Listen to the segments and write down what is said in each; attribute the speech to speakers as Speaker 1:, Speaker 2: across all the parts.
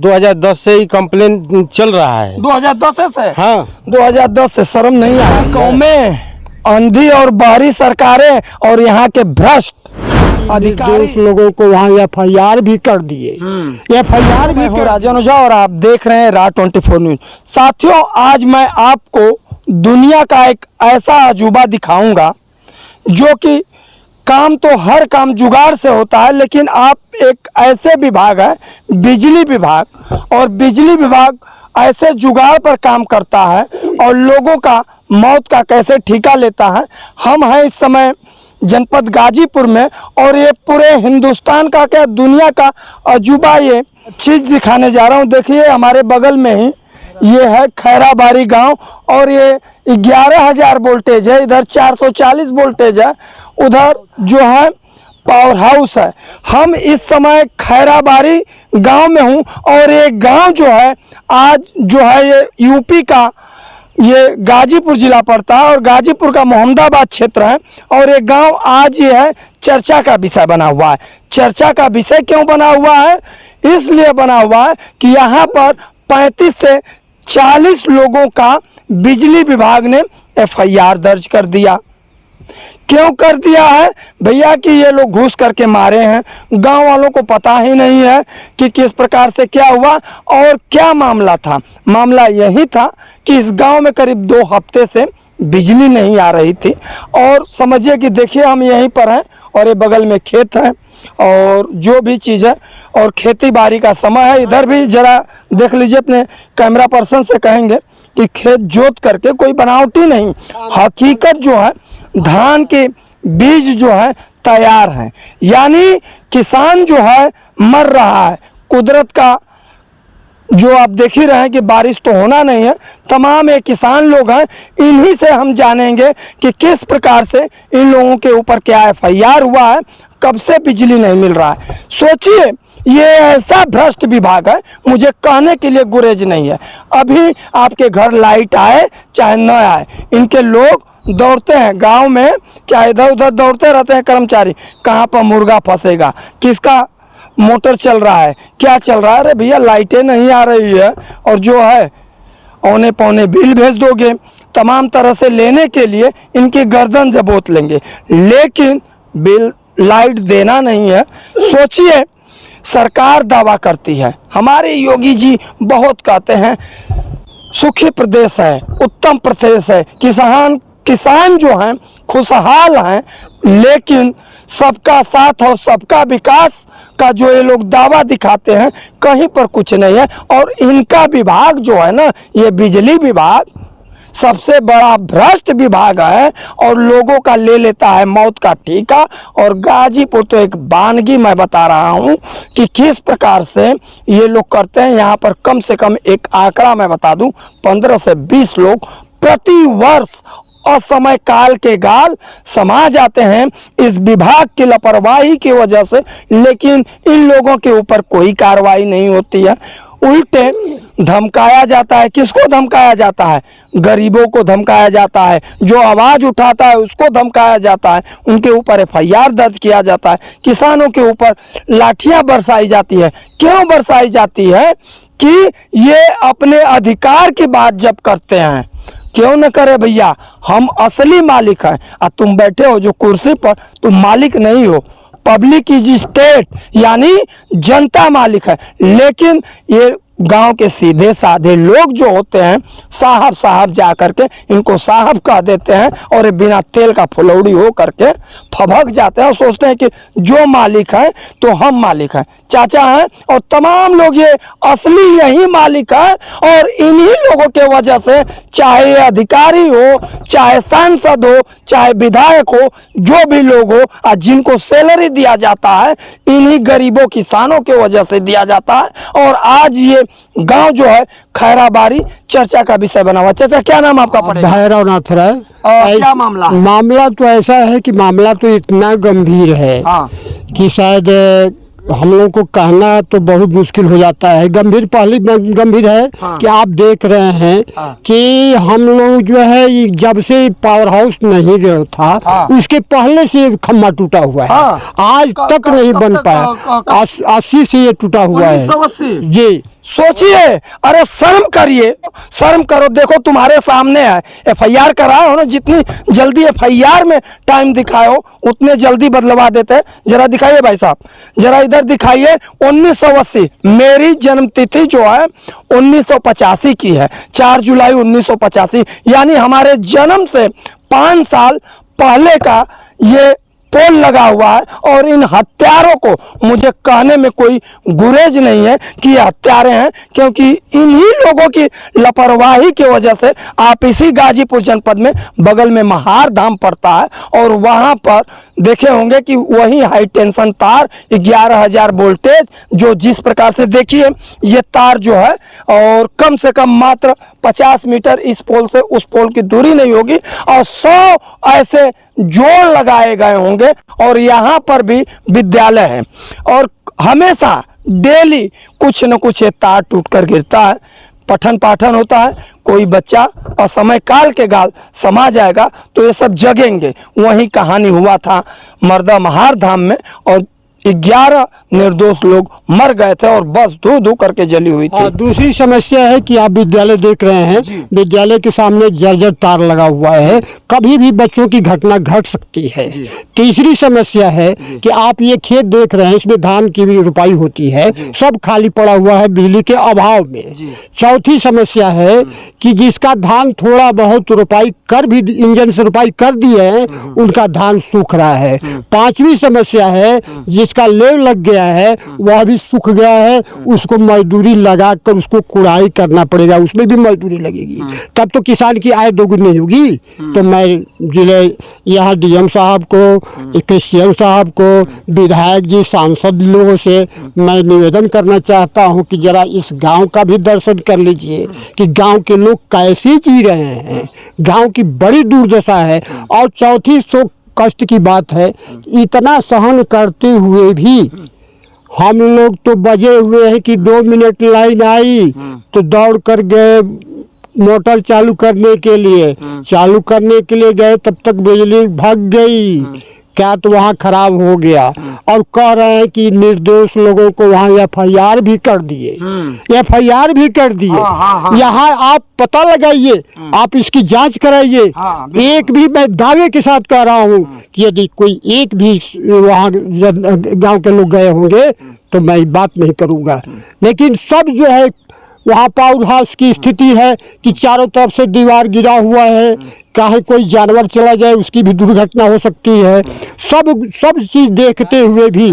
Speaker 1: 2010 से ही कंप्लेन चल रहा है।
Speaker 2: 2010 से?
Speaker 1: हाँ,
Speaker 2: 2010 से। शर्म नहीं आ रही? गाँव में अंधी और बाहरी सरकारें और यहाँ के भ्रष्ट अधिकारी
Speaker 3: लोगों को वहाँ FIR भी कर दिए। FIR भी कर।
Speaker 2: राजन ओझा और आप देख रहे हैं राज 24 न्यूज। साथियों, आज मैं आपको दुनिया का एक ऐसा अजूबा दिखाऊंगा जो कि काम तो हर काम जुगाड़ से होता है, लेकिन आप एक ऐसे विभाग है बिजली विभाग, और बिजली विभाग ऐसे जुगाड़ पर काम करता है और लोगों का मौत का कैसे ठेका लेता है। हम हैं इस समय जनपद गाजीपुर में, और ये पूरे हिंदुस्तान का क्या दुनिया का अजूबा ये चीज़ दिखाने जा रहा हूँ। देखिए हमारे बगल में ही ये है खैराबारी गांव, और ये 11,000 वोल्टेज है, इधर 440 वोल्टेज है, उधर जो है पावर हाउस है। हम इस समय खैराबारी गांव में हूँ, और ये गांव जो है आज जो है ये यूपी का ये गाजीपुर जिला पड़ता है और गाजीपुर का मोहम्मदाबाद क्षेत्र है, और ये गांव आज ये है चर्चा का विषय बना हुआ है। चर्चा का विषय क्यों बना हुआ है? इसलिए बना हुआ है कि यहाँ पर 35 से 40 लोगों का बिजली विभाग ने FIR दर्ज कर दिया। क्यों कर दिया है भैया? कि ये लोग घूस करके मारे हैं। गांव वालों को पता ही नहीं है कि किस प्रकार से क्या हुआ और क्या मामला था। मामला यही था कि इस गांव में करीब 2 हफ्ते से बिजली नहीं आ रही थी, और समझिए कि देखिए हम यहीं पर हैं और ये बगल में खेत है और जो भी चीज़ है, और खेती बाड़ी का समय है। इधर भी जरा देख लीजिए, अपने कैमरा पर्सन से कहेंगे कि खेत जोत करके कोई बनावटी नहीं, हकीकत जो है धान के बीज जो है तैयार हैं। यानी किसान जो है मर रहा है। कुदरत का जो आप देख ही रहे हैं कि बारिश तो होना नहीं है। तमाम ये किसान लोग हैं, इन्हीं से हम जानेंगे कि किस प्रकार से इन लोगों के ऊपर क्या FIR हुआ है, कब से बिजली नहीं मिल रहा है। सोचिए, ये ऐसा भ्रष्ट विभाग है, मुझे कहने के लिए गुरेज नहीं है। अभी आपके घर लाइट आए चाहे न आए, इनके लोग दौड़ते हैं गांव में, चाहे इधर उधर दौड़ते रहते हैं कर्मचारी, कहाँ पर मुर्गा फंसेगा, किसका मोटर चल रहा है, क्या चल रहा है। अरे भैया लाइटें नहीं आ रही है और जो है औने पौने बिल भेज दोगे, तमाम तरह से लेने के लिए इनकी गर्दन जबोत लेंगे, लेकिन बिल लाइट देना नहीं है। सोचिए, सरकार दावा करती है, हमारे योगी जी बहुत कहते हैं सुखी प्रदेश है, उत्तम प्रदेश है, किसान जो हैं खुशहाल हैं, लेकिन सबका साथ और सबका विकास का जो ये लोग दावा दिखाते हैं कहीं पर कुछ नहीं है। और इनका विभाग जो है ना, ये बिजली विभाग सबसे बड़ा भ्रष्ट विभाग है और लोगों का ले लेता है मौत का ठेका। और गाजीपुर तो एक वानगी मैं बता रहा हूँ कि किस प्रकार से ये लोग करते हैं। यहाँ पर कम से कम एक आंकड़ा मैं बता दूँ, 15 से 20 लोग प्रति वर्ष असमय काल के गाल समा जाते हैं इस विभाग की लापरवाही की वजह से, लेकिन इन लोगों के ऊपर कोई कार्रवाई नहीं होती है। उल्टे धमकाया जाता है। किसको धमकाया जाता है? गरीबों को धमकाया जाता है, जो आवाज़ उठाता है उसको धमकाया जाता है, उनके ऊपर FIR दर्ज किया जाता है, किसानों के ऊपर लाठियां बरसाई जाती है। क्यों बरसाई जाती है? कि ये अपने अधिकार की बात जब करते हैं। क्यों न करे भैया, हम असली मालिक हैं, और तुम बैठे हो जो कुर्सी पर, तुम मालिक नहीं हो। पब्लिक इज स्टेट, यानी जनता मालिक है। लेकिन ये गांव के सीधे साधे लोग जो होते हैं, साहब साहब जा करके इनको साहब कह देते हैं, और बिना तेल का फुलौड़ी हो करके फभक जाते हैं और सोचते हैं कि जो मालिक है तो हम मालिक हैं, चाचा हैं, और तमाम लोग ये असली यही मालिक है। और इन्हीं लोगों के वजह से चाहे अधिकारी हो, चाहे सांसद हो, चाहे विधायक हो, जो भी लोग हो, जिनको सैलरी दिया जाता है, इन्हीं गरीबों किसानों के वजह से दिया जाता है। और आज ये गांव जो है खैराबारी चर्चा का विषय बना हुआ। चाचा क्या नाम आपका पड़ेगा?
Speaker 3: भैरव नाथ राय।
Speaker 2: क्या मामला?
Speaker 3: मामला तो ऐसा है कि मामला तो इतना गंभीर है कि शायद हम लोगों को कहना तो बहुत मुश्किल हो जाता है। पहली गंभीर है कि आप देख रहे हैं कि हम लोग जो है जब से पावर हाउस नहीं गया था उसके पहले से खम्मा टूटा हुआ है, आज तक नहीं बन पाया। 80 से ये टूटा हुआ है जी।
Speaker 2: सोचिए, अरे शर्म करिए, शर्म करो। देखो तुम्हारे सामने है, एफआईआर कराए हो ना, जितनी जल्दी एफआईआर में टाइम दिखाओ उतने जल्दी बदलवा देते हैं। जरा दिखाइए भाई साहब, जरा इधर दिखाइए। 1980 मेरी जन्मतिथि जो है 1985 की है, 4 जुलाई 1985, यानी हमारे जन्म से 5 साल पहले का ये पोल लगा हुआ है। और इन हत्यारों को मुझे कहने में कोई गुरेज नहीं है कि ये हत्यारे हैं, क्योंकि इन्हीं लोगों की लापरवाही की वजह से आप इसी गाजीपुर जनपद में बगल में महार धाम पड़ता है, और वहां पर देखे होंगे कि वही हाई टेंशन तार 11,000 वोल्टेज, जो जिस प्रकार से देखिए ये तार जो है, और कम से कम मात्र 50 मीटर इस पोल से उस पोल की दूरी नहीं होगी, और 100 ऐसे जोड़ लगाए गए होंगे। और यहाँ पर भी विद्यालय है, और हमेशा डेली कुछ न कुछ ये तार टूट कर गिरता है, पठन पाठन होता है, कोई बच्चा और समय काल के गाल समा जाएगा तो ये सब जगेंगे। वही कहानी हुआ था मर्दा महार धाम में, और 11 निर्दोष लोग मर गए थे और बस धू धू करके जली हुई थी।
Speaker 3: दूसरी समस्या है कि आप विद्यालय देख रहे हैं, विद्यालय के सामने जर्जर तार लगा हुआ है, कभी भी बच्चों की घटना घट सकती है। तीसरी समस्या है कि आप ये खेत देख रहे हैं, इसमें धान की भी रुपाई होती है, सब खाली पड़ा हुआ है बिजली के अभाव में। चौथी समस्या है कि जिसका धान थोड़ा बहुत रुपाई कर भी इंजन से रुपाई कर दिए हैं, उनका धान सूख रहा है। पांचवी समस्या है जिसका लेव लग गया है वह भी सूख गया है, उसको मजदूरी लगाकर उसको कुड़ाई करना पड़ेगा, उसमें भी मजदूरी लगेगी, तब तो किसान की आय दोगुनी होगी। तो मैं जिले यहाँ डीएम साहब को, क्रिश्चियन साहब को, विधायक जी, सांसद लोगों से मैं निवेदन करना चाहता हूँ कि जरा इस गांव का भी दर्शन कर लीजिए कि गांव के लोग कैसे जी रहे हैं। गांव की बड़ी दुर्दशा है। और चौथी सो कष्ट की बात है, इतना सहन करते हुए भी हम लोग तो बजे हुए हैं कि 2 मिनट लाइन आई तो दौड़ कर गए मोटर चालू करने के लिए, चालू करने के लिए गए, तब तक बिजली भाग गई, क्या तो वहाँ खराब हो गया। और कह रहे हैं कि निर्दोष लोगों को वहाँ एफआईआर भी कर दिए, एफआईआर भी कर दिए। यहाँ आप पता लगाइए, आप इसकी जांच कराइए। एक भी, मैं दावे के साथ कह रहा हूँ कि यदि कोई एक भी वहाँ गांव के लोग गए होंगे तो मैं बात नहीं करूँगा। लेकिन सब जो है वहाँ पावर हाउस की स्थिति है कि चारों तरफ से दीवार गिरा हुआ है, चाहे कोई जानवर चला जाए उसकी भी दुर्घटना हो सकती है। सब चीज़ देखते हुए भी,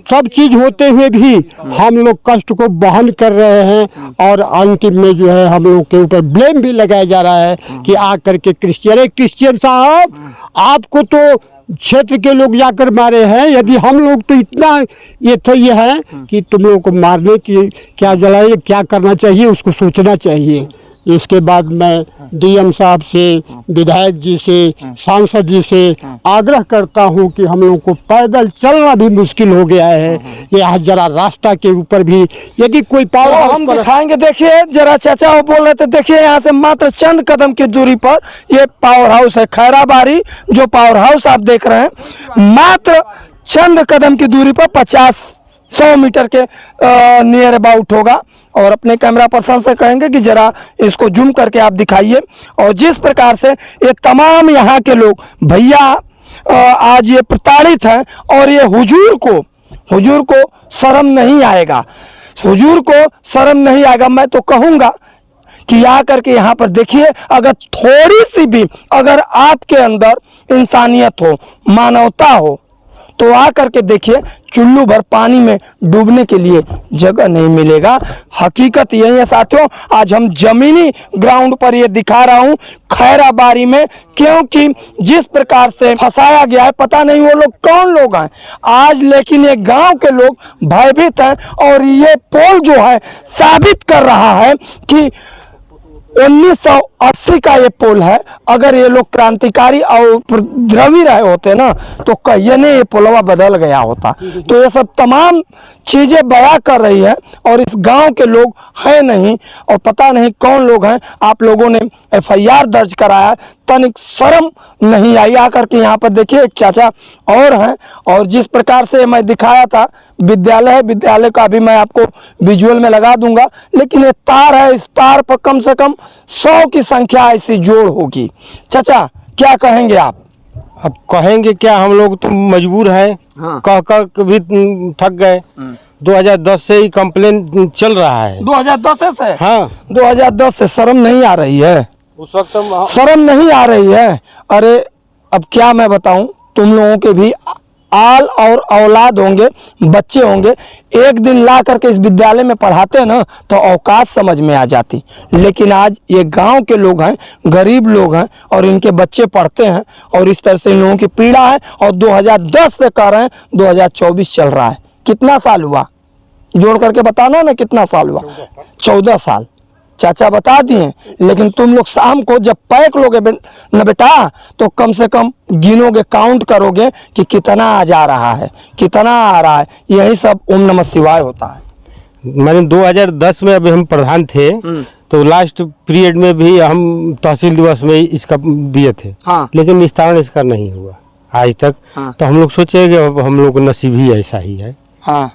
Speaker 3: सब चीज़ होते हुए भी हम लोग कष्ट को बहन कर रहे हैं। और अंतिम में जो है हम लोग के ऊपर ब्लेम भी लगाया जा रहा है कि आकर के क्रिश्चियन साहब आपको तो क्षेत्र के लोग जाकर मारे हैं, यदि हम लोग तो इतना ये है कि तुम लोगों को मारने की क्या जलाए, क्या करना चाहिए उसको सोचना चाहिए। इसके बाद मैं डीएम साहब से, विधायक जी से, सांसद जी से आग्रह करता हूं कि हम लोगों को पैदल चलना भी मुश्किल हो गया है। यह जरा रास्ता के ऊपर भी यदि कोई पावर
Speaker 2: तो हम दिखाएंगे। देखिए जरा चाचा वो बोल रहे थे, देखिए यहाँ से मात्र चंद कदम की दूरी पर ये पावर हाउस है, खैराबारी जो पावर हाउस आप देख रहे हैं, मात्र चंद कदम की दूरी पर 50-100 मीटर के नियर अबाउट होगा। और अपने कैमरा पर्सन से कहेंगे कि जरा इसको जूम करके आप दिखाइए। और जिस प्रकार से ये तमाम यहाँ के लोग भैया आज ये प्रताड़ित हैं, और ये हुजूर को शर्म नहीं आएगा, हुजूर को शर्म नहीं आएगा। मैं तो कहूँगा कि आ करके यहाँ पर देखिए, अगर थोड़ी सी भी अगर आपके अंदर इंसानियत हो, मानवता हो, तो आ करके देखिए, चुल्लू भर पानी में डूबने के लिए जगह नहीं मिलेगा। हकीकत यही है साथियों, आज हम जमीनी ग्राउंड पर ये दिखा रहा हूँ खैराबारी में, क्योंकि जिस प्रकार से फंसाया गया है, पता नहीं वो लोग कौन लोग हैं आज, लेकिन ये गांव के लोग भयभीत हैं। और ये पोल जो है साबित कर रहा है कि 1980 का ये पोल है। अगर ये लोग क्रांतिकारी और द्रवी रहे होते ना तो कहिए नहीं ये पोलवा बदल गया होता। तो ये सब तमाम चीज़ें बयां कर रही है, और इस गांव के लोग हैं नहीं, और पता नहीं कौन लोग हैं। आप लोगों ने एफआईआर दर्ज कराया, तनिक शर्म नहीं आई आकर के यहाँ पर। देखिए एक चाचा और हैं, और जिस प्रकार से मैं दिखाया था विद्यालय है, विद्यालय का भी मैं आपको विजुअल में लगा दूंगा। लेकिन ये तार है, इस तार पर कम से कम 100 की संख्या ऐसी जोड़ होगी। चाचा क्या कहेंगे आप?
Speaker 1: अब कहेंगे क्या, हम लोग तो मजबूर हैं।
Speaker 2: हाँ।
Speaker 1: कह कर भी थक गए। 2010 से ही कंप्लेन चल रहा है।
Speaker 2: 2010 से?
Speaker 1: हाँ,
Speaker 2: 2010 से शर्म नहीं आ रही है?
Speaker 1: उस वक्त हम
Speaker 2: शर्म नहीं आ रही है? अरे अब क्या मैं बताऊं, तुम लोगों के भी आल और औलाद होंगे, बच्चे होंगे, एक दिन ला करके इस विद्यालय में पढ़ाते ना तो औकात समझ में आ जाती। लेकिन आज ये गांव के लोग हैं, गरीब लोग हैं, और इनके बच्चे पढ़ते हैं, और इस तरह से इन लोगों की पीड़ा है। और 2010 से कर रहे हैं, 2024 चल रहा है। कितना साल हुआ? जोड़ करके बताना ना, कितना साल हुआ? 14 साल। चाचा बता दिए। लेकिन तुम लोग शाम को जब पैक लोगे न बेटा, तो कम से कम गिनोगे, काउंट करोगे कि कितना आ जा रहा है, कितना आ रहा है। यही सब ओम नमः शिवाय होता है।
Speaker 1: मैंने 2010 में अभी हम प्रधान थे, तो लास्ट पीरियड में भी हम तहसील दिवस में इसका दिए थे।
Speaker 2: हाँ।
Speaker 1: लेकिन निस्तारण इसका नहीं हुआ आज तक।
Speaker 2: हाँ।
Speaker 1: तो हम लोग सोचे कि अब हम लोग का नसीब ही ऐसा ही है।
Speaker 2: हाँ,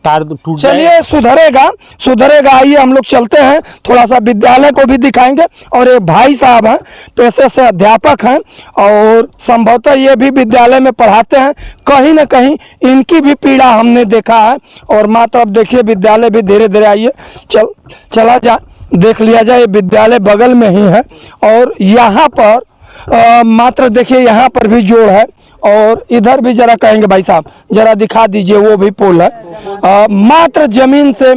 Speaker 1: तार टूट
Speaker 2: चलिए सुधरेगा, सुधरेगा। आइए हम लोग चलते हैं, थोड़ा सा विद्यालय को भी दिखाएंगे। और एक भाई साहब हैं, पेशे से अध्यापक हैं, और संभवतः ये भी विद्यालय में पढ़ाते हैं। कहीं ना कहीं इनकी भी पीड़ा हमने देखा है। और मात्र अब देखिए विद्यालय भी धीरे धीरे, आइए चला जा देख लिया जाए। विद्यालय बगल में ही है, और यहाँ पर मात्र देखिए यहाँ पर भी जोड़ है। और इधर भी जरा कहेंगे भाई साहब, जरा दिखा दीजिए, वो भी पुल है। मात्र जमीन से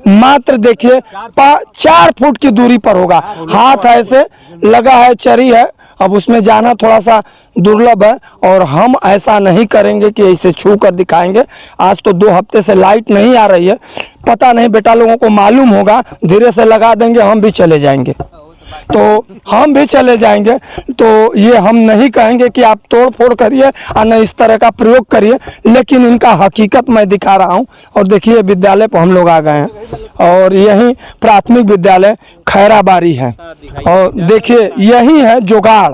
Speaker 2: मात्र देखिए 4 फुट की दूरी पर होगा। हाथ ऐसे लगा है, चरी है। अब उसमें जाना थोड़ा सा दुर्लभ है, और हम ऐसा नहीं करेंगे कि इसे छू कर दिखाएंगे। आज तो 2 हफ्ते से लाइट नहीं आ रही है। पता नहीं बेटा लोगों को मालूम होगा, धीरे से लगा देंगे, हम भी चले जाएंगे। तो हम भी चले जाएंगे। तो ये हम नहीं कहेंगे कि आप तोड़ फोड़ करिए और न इस तरह का प्रयोग करिए, लेकिन इनका हकीकत मैं दिखा रहा हूँ। और देखिए विद्यालय पर हम लोग आ गए हैं, और यही प्राथमिक विद्यालय खैराबारी है। और देखिए यही है जुगाड़,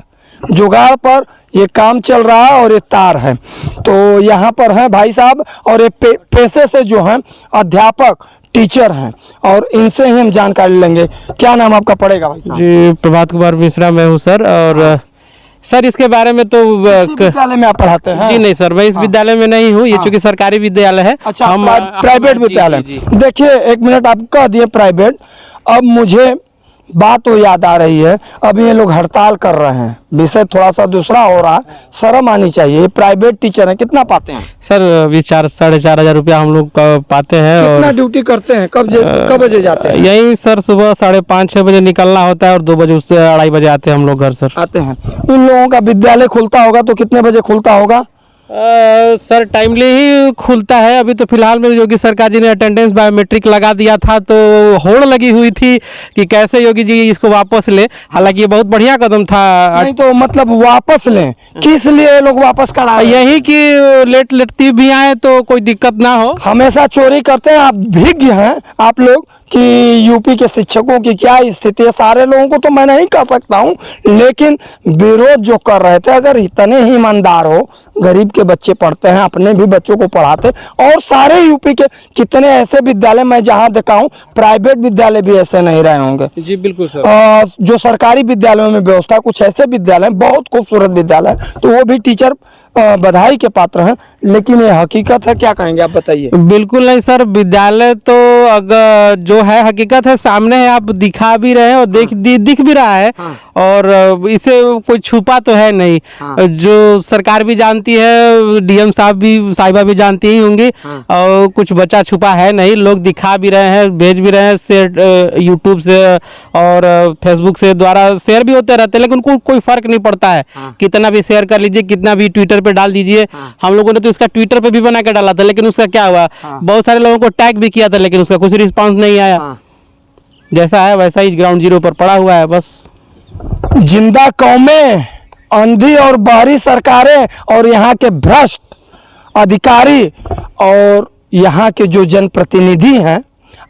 Speaker 2: जुगाड़ पर ये काम चल रहा है, और ये तार है। तो यहाँ पर है भाई साहब, और ये पेशे से जो हैं अध्यापक, टीचर हैं, और इनसे ही हम जानकारी लेंगे। क्या नाम आपका पड़ेगा भाई साहब?
Speaker 4: जी, प्रभात कुमार मिश्रा मैं हूँ सर। और सर इसके बारे में तो
Speaker 2: विद्यालय में आप पढ़ाते हैं?
Speaker 4: जी नहीं सर, मैं इस विद्यालय में नहीं हूँ। ये चूंकि सरकारी विद्यालय है।
Speaker 2: अच्छा,
Speaker 4: हम
Speaker 2: प्राइवेट विद्यालय। देखिए एक मिनट, आप कह दिए प्राइवेट, अब मुझे बात तो याद आ रही है। अभी ये लोग हड़ताल कर रहे हैं, विषय थोड़ा सा दूसरा हो रहा है। शर्म आनी चाहिए। ये प्राइवेट टीचर हैं, कितना पाते हैं
Speaker 4: सर? अभी 4-4.5 रुपया हम लोग पाते हैं।
Speaker 2: कितना
Speaker 4: और
Speaker 2: ड्यूटी करते हैं? कब बजे जाते हैं?
Speaker 4: यही सर सुबह 5:30-6 बजे निकलना होता है, और 2 बजे उससे 2:30 बजे आते हैं हम लोग घर सर।
Speaker 2: आते हैं। इन लोगों का विद्यालय खुलता होगा तो कितने बजे खुलता होगा?
Speaker 4: सर टाइमली ही खुलता है। अभी तो फिलहाल में योगी सरकार जी ने अटेंडेंस बायोमेट्रिक लगा दिया था, तो होड़ लगी हुई थी कि कैसे योगी जी इसको वापस ले। हालांकि ये बहुत बढ़िया कदम था।
Speaker 2: नहीं तो मतलब वापस लें, किस लिए ये लोग वापस करा रहे हैं?
Speaker 4: यही कि लेट लेटती भी आए तो कोई दिक्कत ना हो।
Speaker 2: हमेशा चोरी करते हैं। आप भिज्ञ हैं आप लोग कि यूपी के शिक्षकों की क्या स्थिति है। सारे लोगों को तो मैं नहीं कह सकता हूँ, लेकिन विरोध जो कर रहे थे, अगर इतने ही ईमानदार हो, गरीब के बच्चे पढ़ते हैं, अपने भी बच्चों को पढ़ाते, और सारे यूपी के कितने ऐसे विद्यालय मैं जहाँ देखा हूँ, प्राइवेट विद्यालय भी ऐसे नहीं रहे होंगे।
Speaker 4: जी बिल्कुल सर।
Speaker 2: जो सरकारी विद्यालयों में व्यवस्था, कुछ ऐसे विद्यालय बहुत खूबसूरत विद्यालय, तो वो भी टीचर बधाई के पात्र हैं। लेकिन ये हकीकत है, क्या कहेंगे आप बताइए?
Speaker 4: बिल्कुल नहीं सर, विद्यालय तो अगर जो है हकीकत है, सामने है, आप दिखा भी रहे हैं और दिख भी रहा है।
Speaker 2: हाँ।
Speaker 4: और इसे कोई छुपा तो है नहीं।
Speaker 2: हाँ।
Speaker 4: जो सरकार भी जानती है, डीएम साहिबा भी जानती ही होंगी।
Speaker 2: हाँ।
Speaker 4: और कुछ बचा छुपा है नहीं, लोग दिखा भी रहे हैं, भेज भी रहे हैं, शेयर यूट्यूब से और फेसबुक से द्वारा शेयर भी होते रहते हैं, लेकिन कोई फर्क नहीं पड़ता है।
Speaker 2: हाँ।
Speaker 4: कितना भी शेयर कर लीजिए, कितना भी ट्विटर पे डाल दीजिए।
Speaker 2: हाँ।
Speaker 4: हम लोगों ने तो इसका ट्विटर पे भी बना के डाला था, लेकिन उसका क्या हुआ?
Speaker 2: हाँ।
Speaker 4: बहुत सारे लोगों को टैग भी किया था, लेकिन उसका कुछ रिस्पांस नहीं आया।
Speaker 2: हाँ।
Speaker 4: जैसा है वैसा ही ग्राउंड जीरो पर पड़ा हुआ है बस।
Speaker 2: जिंदा कौमें, अंधी और बाहरी सरकारें, और यहाँ के भ्रष्ट अधिकारी, और यहाँ के जो जनप्रतिनिधि हैं,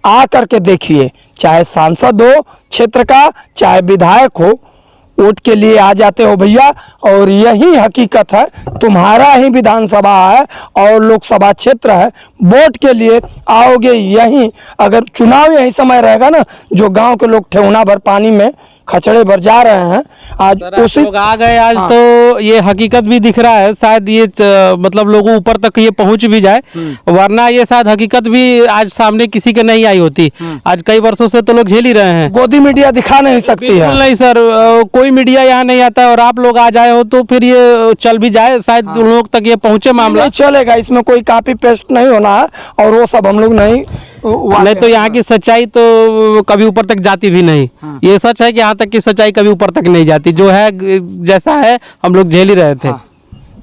Speaker 2: आ करके देखिए, चाहे सांसद हो क्षेत्र का, चाहे विधायक हो, वोट के लिए आ जाते हो भैया, और यही हकीकत है। तुम्हारा ही विधानसभा है और लोकसभा क्षेत्र है, वोट के लिए आओगे यहीं। अगर चुनाव यही समय रहेगा ना, जो गांव के लोग ठेहुना भर पानी में खचड़े भर जा रहे हैं आज
Speaker 4: उसी लोग आ गए आज। तो ये हकीकत भी दिख रहा है, शायद ये मतलब लोगों ऊपर तक ये पहुंच भी जाए, वरना ये शायद हकीकत भी आज सामने किसी के नहीं आई होती। आज कई वर्षों से तो लोग झेल ही रहे हैं।
Speaker 2: गोदी मीडिया दिखा नहीं सकती है।
Speaker 4: बिल्कुल नहीं सर, कोई मीडिया यहाँ नहीं आता है और आप लोग आ जाए हो तो फिर ये चल भी जाए, शायद उन लोग तक ये पहुंचे मामला।
Speaker 2: नहीं चलेगा, इसमें कोई कॉपी पेस्ट नहीं होना है और वो सब हम लोग नहीं
Speaker 4: तो यहाँ की सच्चाई तो कभी ऊपर तक जाती भी नहीं। ये सच है कि यहाँ तक की सच्चाई कभी ऊपर तक नहीं जाती, जो है जैसा है हम लोग झेल ही रहे थे।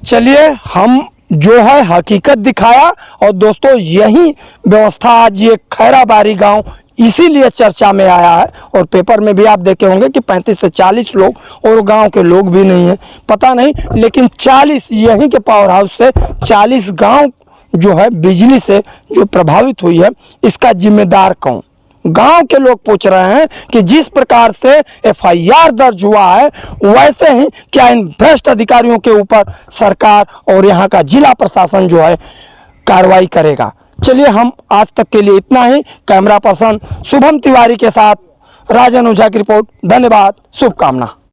Speaker 2: चलिए, हम जो है हकीकत दिखाया, और दोस्तों यही व्यवस्था आज ये खैराबारी गांव इसीलिए चर्चा में आया है, और पेपर में भी आप देखे होंगे कि 35 से 40 लोग, और गांव के लोग भी नहीं है, पता नहीं, लेकिन 40 यहीं के पावर हाउस से 40 गांव जो है बिजली से जो प्रभावित हुई है, इसका जिम्मेदार कौन? गांव के लोग पूछ रहे हैं कि जिस प्रकार से FIR दर्ज हुआ है, वैसे ही क्या इन भ्रष्ट अधिकारियों के ऊपर सरकार और यहाँ का जिला प्रशासन जो है कार्रवाई करेगा। चलिए, हम आज तक के लिए इतना ही। कैमरा पर्सन शुभम तिवारी के साथ राजन ओझा की रिपोर्ट। धन्यवाद, शुभकामना।